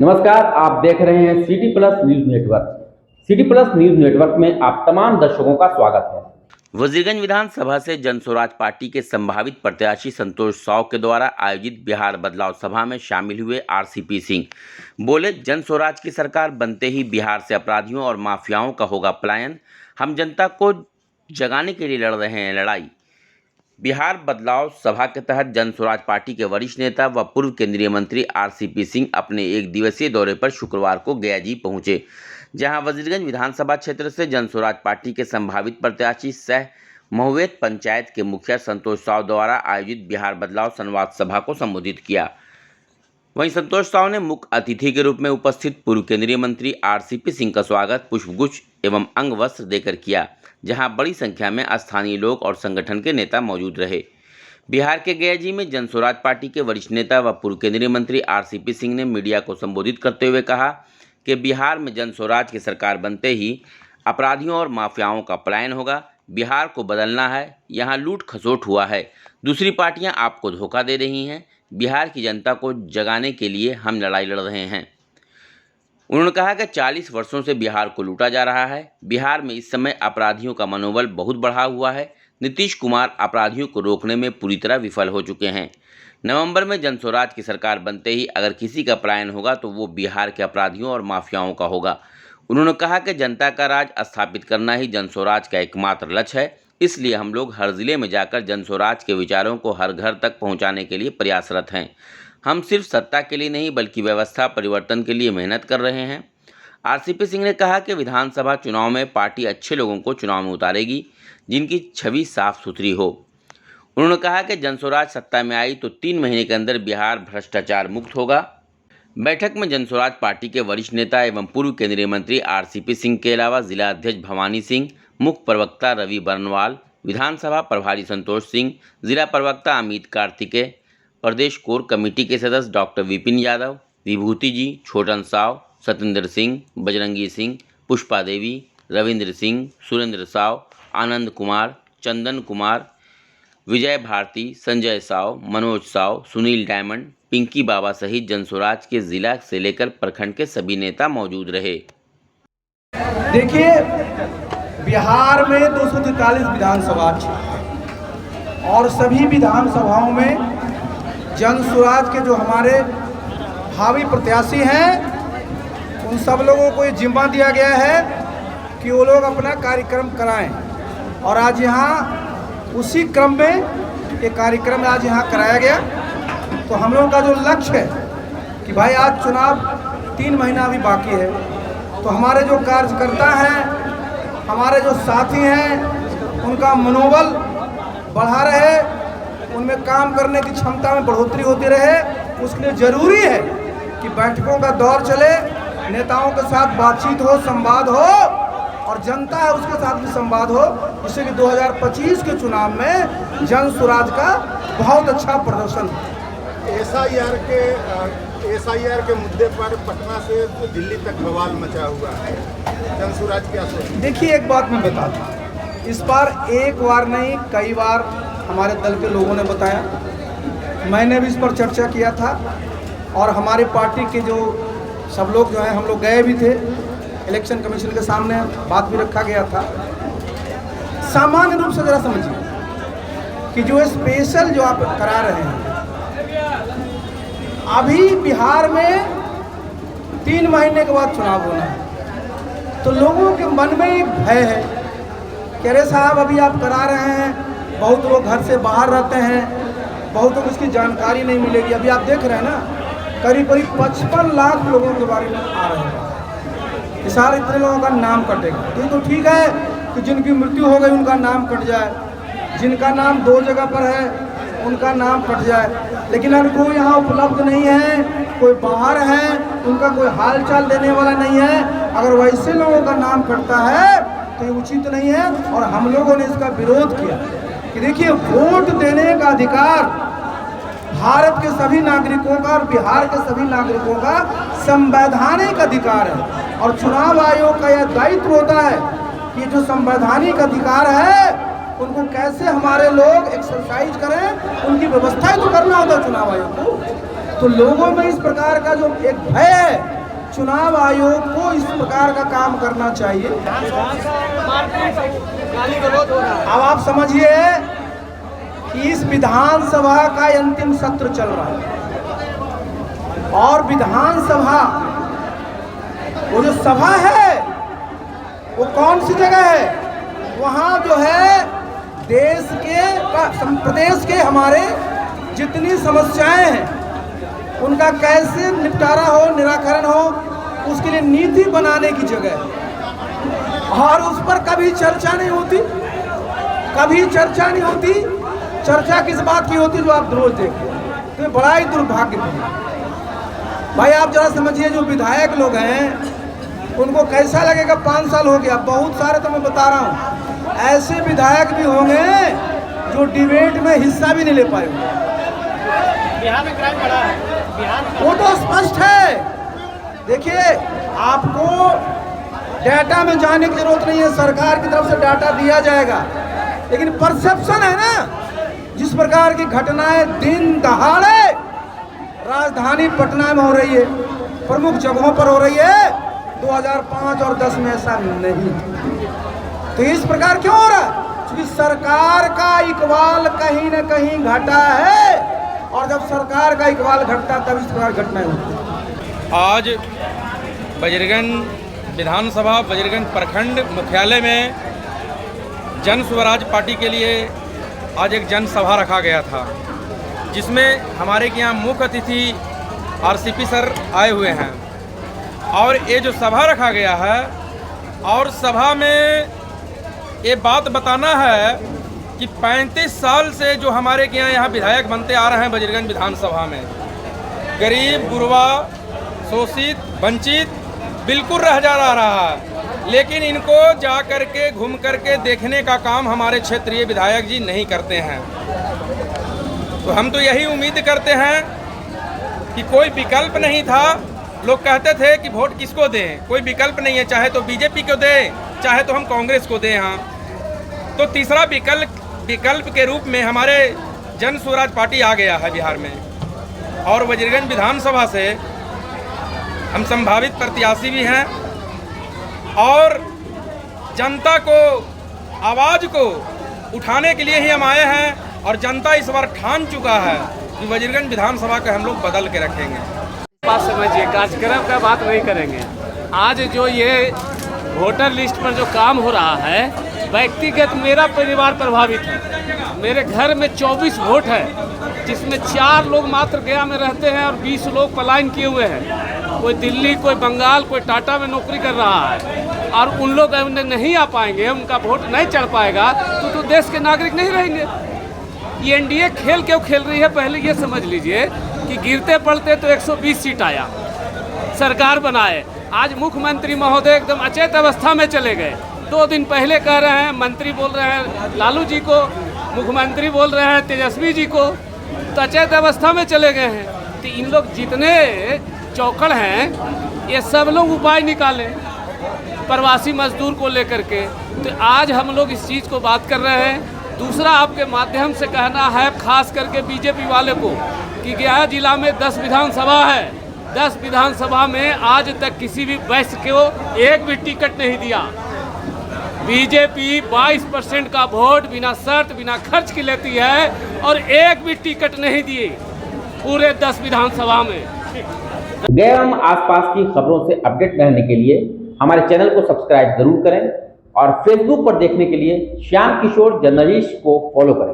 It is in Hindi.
नमस्कार, आप देख रहे हैं city plus news network. City plus news network में आप तमाम दर्शकों का स्वागत है। वजीरगंज विधानसभा से जनस्वराज पार्टी के संभावित प्रत्याशी संतोष साव के द्वारा आयोजित बिहार बदलाव सभा में शामिल हुए आरसीपी सिंह बोले, जनस्वराज की सरकार बनते ही बिहार से अपराधियों और माफियाओं का होगा पलायन। हम जनता को जगाने के लिए लड़ रहे हैं लड़ाई। बिहार बदलाव सभा के तहत जनस्वराज पार्टी के वरिष्ठ नेता व पूर्व केंद्रीय मंत्री आरसीपी सिंह अपने एक दिवसीय दौरे पर शुक्रवार को गयाजी पहुंचे, जहां वजीरगंज विधानसभा क्षेत्र से जनस्वराज पार्टी के संभावित प्रत्याशी सह महुएत पंचायत के मुखिया संतोष साव द्वारा आयोजित बिहार बदलाव संवाद सभा को संबोधित किया। वहीं संतोष साव ने मुख्य अतिथि के रूप में उपस्थित पूर्व केंद्रीय मंत्री आरसीपी सिंह का स्वागत पुष्पगुच्छ एवं अंग वस्त्र देकर किया, जहां बड़ी संख्या में स्थानीय लोग और संगठन के नेता मौजूद रहे। बिहार के गयाजी में जनस्वराज पार्टी के वरिष्ठ नेता व पूर्व केंद्रीय मंत्री आरसीपी सिंह ने मीडिया को संबोधित करते हुए कहा कि बिहार में जनस्वराज की सरकार बनते ही अपराधियों और माफियाओं का पलायन होगा। बिहार को बदलना है, यहाँ लूट खसोट हुआ है, दूसरी पार्टियां आपको धोखा दे रही हैं। बिहार की जनता को जगाने के लिए हम लड़ाई लड़ रहे हैं। उन्होंने कहा कि 40 वर्षों से बिहार को लूटा जा रहा है। बिहार में इस समय अपराधियों का मनोबल बहुत बढ़ा हुआ है। नीतीश कुमार अपराधियों को रोकने में पूरी तरह विफल हो चुके हैं। नवंबर में जनस्वराज की सरकार बनते ही अगर किसी का पलायन होगा तो वो बिहार के अपराधियों और माफियाओं का होगा। उन्होंने कहा कि जनता का राज स्थापित करना ही जनस्वराज का एकमात्र लक्ष्य है, इसलिए हम लोग हर जिले में जाकर जनस्वराज के विचारों को हर घर तक पहुंचाने के लिए प्रयासरत हैं। हम सिर्फ सत्ता के लिए नहीं बल्कि व्यवस्था परिवर्तन के लिए मेहनत कर रहे हैं। आरसीपी सिंह ने कहा कि विधानसभा चुनाव में पार्टी अच्छे लोगों को चुनाव में उतारेगी, जिनकी छवि साफ सुथरी हो। उन्होंने कहा कि जनस्वराज सत्ता में आई तो 3 महीने के अंदर बिहार भ्रष्टाचार मुक्त होगा। बैठक में जनस्वराज पार्टी के वरिष्ठ नेता एवं पूर्व केंद्रीय मंत्री आरसीपी सिंह के अलावा जिला अध्यक्ष भवानी सिंह, मुख्य प्रवक्ता रवि बर्नवाल, विधानसभा प्रभारी संतोष सिंह, जिला प्रवक्ता अमित कार्तिकेय, प्रदेश कोर कमेटी के सदस्य डॉक्टर विपिन यादव, विभूति जी, छोटन साव, सत्येंद्र सिंह, बजरंगी सिंह, पुष्पा देवी, रविंद्र सिंह, सुरेंद्र साव, आनंद कुमार, चंदन कुमार, विजय भारती, संजय साव, मनोज साव, सुनील डायमंड, पिंकी बाबा सहित जनस्वराज के जिला से लेकर प्रखंड के सभी नेता मौजूद रहे। देखिए, बिहार में 243 विधानसभा क्षेत्र और सभी विधानसभाओं में जनस्वराज के जो हमारे भावी प्रत्याशी हैं, उन सब लोगों को ये जिम्मा दिया गया है कि वो लोग अपना कार्यक्रम कराएं। और आज यहाँ उसी क्रम में ये कार्यक्रम आज यहाँ कराया गया। तो हम लोगों का जो लक्ष्य है कि भाई आज चुनाव 3 महीना अभी बाकी है, तो हमारे जो कार्यकर्ता हैं, हमारे जो साथी हैं, उनका मनोबल बढ़ा रहे, उनमें काम करने की क्षमता में बढ़ोतरी होती रहे। उसके लिए ज़रूरी है कि बैठकों का दौर चले, नेताओं के साथ बातचीत हो, संवाद हो और जनता है उसके साथ भी संवाद हो, जिससे कि 2025 के चुनाव में जनस्वराज का बहुत अच्छा प्रदर्शन हो। एसआईआर के मुद्दे पर पटना से दिल्ली तक बवाल मचा हुआ है, जनस्वराज क्या सोचते हैं? देखिए, एक बात मैं बता दूं, इस बार एक बार नहीं कई बार हमारे दल के लोगों ने बताया, मैंने भी इस पर चर्चा किया था और हमारी पार्टी के जो सब लोग जो हैं, हम लोग गए भी थे, इलेक्शन कमीशन के सामने बात भी रखा गया था। सामान्य रूप से ज़रा समझिए कि जो स्पेशल जो आप करा रहे हैं, अभी बिहार में 3 महीने के बाद चुनाव होना है, तो लोगों के मन में एक भय है कि अरे साहब अभी आप करा रहे हैं, बहुत लोग घर से बाहर रहते हैं, बहुतों को इसकी जानकारी नहीं मिलेगी। अभी आप देख रहे हैं ना, करीब 55 लाख लोगों के बारे में आ रहे हैं कि सारे इतने लोगों का नाम कटेगा। तो ठीक है कि जिनकी मृत्यु हो गई उनका नाम कट जाए, जिनका नाम 2 जगह पर है उनका नाम कट जाए, लेकिन अगर कोई यहाँ उपलब्ध नहीं है, कोई बाहर है, उनका कोई हाल चाल देने वाला नहीं है, अगर वैसे लोगों का नाम कटता है तो ये उचित नहीं है। और हम लोगों ने इसका विरोध किया कि देखिए, वोट देने का अधिकार भारत के सभी नागरिकों का और बिहार के सभी नागरिकों का संवैधानिक अधिकार है और चुनाव आयोग का यह दायित्व होता है कि जो संवैधानिक अधिकार है उनको कैसे हमारे लोग एक्सरसाइज करें, उनकी व्यवस्था तो करना होता चुनाव आयोग को। तो लोगों में इस प्रकार का जो एक भय है चुनाव आयोग को इस प्रकार का काम करना चाहिए। अब आप समझिए कि इस विधानसभा का अंतिम सत्र चल रहा है और विधानसभा वो जो सभा है वो कौन सी जगह है? वहाँ जो है देश के प्रदेश के हमारे जितनी समस्याएं हैं उनका कैसे निपटारा हो, निराकरण हो, उसके लिए नीति बनाने की जगह है। और उस पर कभी चर्चा नहीं होती, कभी चर्चा नहीं होती। चर्चा किस बात की होती जो आप रोज देखते हैं, तो बड़ा ही दुर्भाग्यपूर्ण। भाई आप जरा समझिए, जो विधायक लोग हैं उनको कैसा लगेगा? 5 साल हो गया, बहुत सारे तो मैं बता रहा हूँ ऐसे विधायक भी होंगे जो डिबेट में हिस्सा भी नहीं ले पाए। बिहार में क्राइम बढ़ा है, बिहार में वो तो स्पष्ट है। देखिए, आपको डाटा में जाने की जरूरत नहीं है, सरकार की तरफ से डाटा दिया जाएगा, लेकिन परसेप्शन है ना, जिस प्रकार की घटनाएं दिन दहाड़े राजधानी पटना में हो रही है, प्रमुख जगहों पर हो रही है, 2005 और 10 में ऐसा नहीं। तो इस प्रकार क्यों हो रहा है? क्योंकि सरकार का इकबाल कहीं न कहीं घटा है, और जब सरकार का इकबाल घटता तब इस प्रकार घटनाएं होती है। आज बजरगंज विधानसभा बजरगंज प्रखंड मुख्यालय में जन स्वराज पार्टी के लिए आज एक जनसभा रखा गया था, जिसमें हमारे यहाँ मुख्य अतिथि आरसीपी सर आए हुए हैं। और ये जो सभा रखा गया है, और सभा में ये बात बताना है कि 35 साल से जो हमारे यहाँ विधायक बनते आ रहे हैं बजरगंज विधानसभा में, गरीब गुरबा शोषित वंचित बिल्कुल रह जा रहा है, लेकिन इनको जा कर के घूम कर के देखने का काम हमारे क्षेत्रीय विधायक जी नहीं करते हैं। तो हम तो यही उम्मीद करते हैं कि कोई विकल्प नहीं था। लोग कहते थे कि वोट किसको दें, कोई विकल्प नहीं है, चाहे तो बीजेपी को दें, चाहे तो हम कांग्रेस को दें। हाँ, तो तीसरा विकल्प के रूप में हमारे जन स्वराज पार्टी आ गया है बिहार में, और बजरगंज विधानसभा से हम संभावित प्रत्याशी भी हैं, और जनता को आवाज़ को उठाने के लिए ही हम आए हैं। और जनता इस बार ठान चुका है कि बजरगंज विधानसभा का हम लोग बदल के रखेंगे। बात समझिए, कार्यक्रम का बात नहीं करेंगे। आज जो ये वोटर लिस्ट पर जो काम हो रहा है, व्यक्तिगत मेरा परिवार प्रभावित है। मेरे घर में 24 वोट है, जिसमें 4 लोग मात्र गया में रहते हैं और 20 लोग पलायन किए हुए हैं। कोई दिल्ली, कोई बंगाल, कोई टाटा में नौकरी कर रहा है, और उन लोग नहीं आ पाएंगे, उनका वोट नहीं चढ़ पाएगा तो देश के नागरिक नहीं रहेंगे। ये एनडीए खेल क्यों खेल रही है? पहले ये समझ लीजिए कि गिरते पड़ते तो 120 सीट आया, सरकार बनाए। आज मुख्यमंत्री महोदय एकदम अचेत अवस्था में चले गए। 2 दिन पहले कह रहे हैं, मंत्री बोल रहे हैं लालू जी को, मुख्यमंत्री बोल रहे हैं तेजस्वी जी को, तो अचेत अवस्था में चले गए हैं। तो इन लोग जितने चौकड़ हैं, ये सब लोग उपाय निकालें प्रवासी मजदूर को लेकर के। तो आज हम लोग इस चीज़ को बात कर रहे हैं। दूसरा, आपके माध्यम से कहना है खास करके बीजेपी वाले को कि गया जिला में 10 विधानसभा है, 10 विधानसभा में आज तक किसी भी वैश्य को एक भी टिकट नहीं दिया। बीजेपी 22% का वोट बिना शर्त बिना खर्च की लेती है, और एक भी टिकट नहीं दिए पूरे 10 विधानसभा में। गया एवं आसपास की खबरों से अपडेट रहने के लिए हमारे चैनल को सब्सक्राइब जरूर करें, और फेसबुक पर देखने के लिए श्याम किशोर जर्नलिस्ट को फॉलो करें।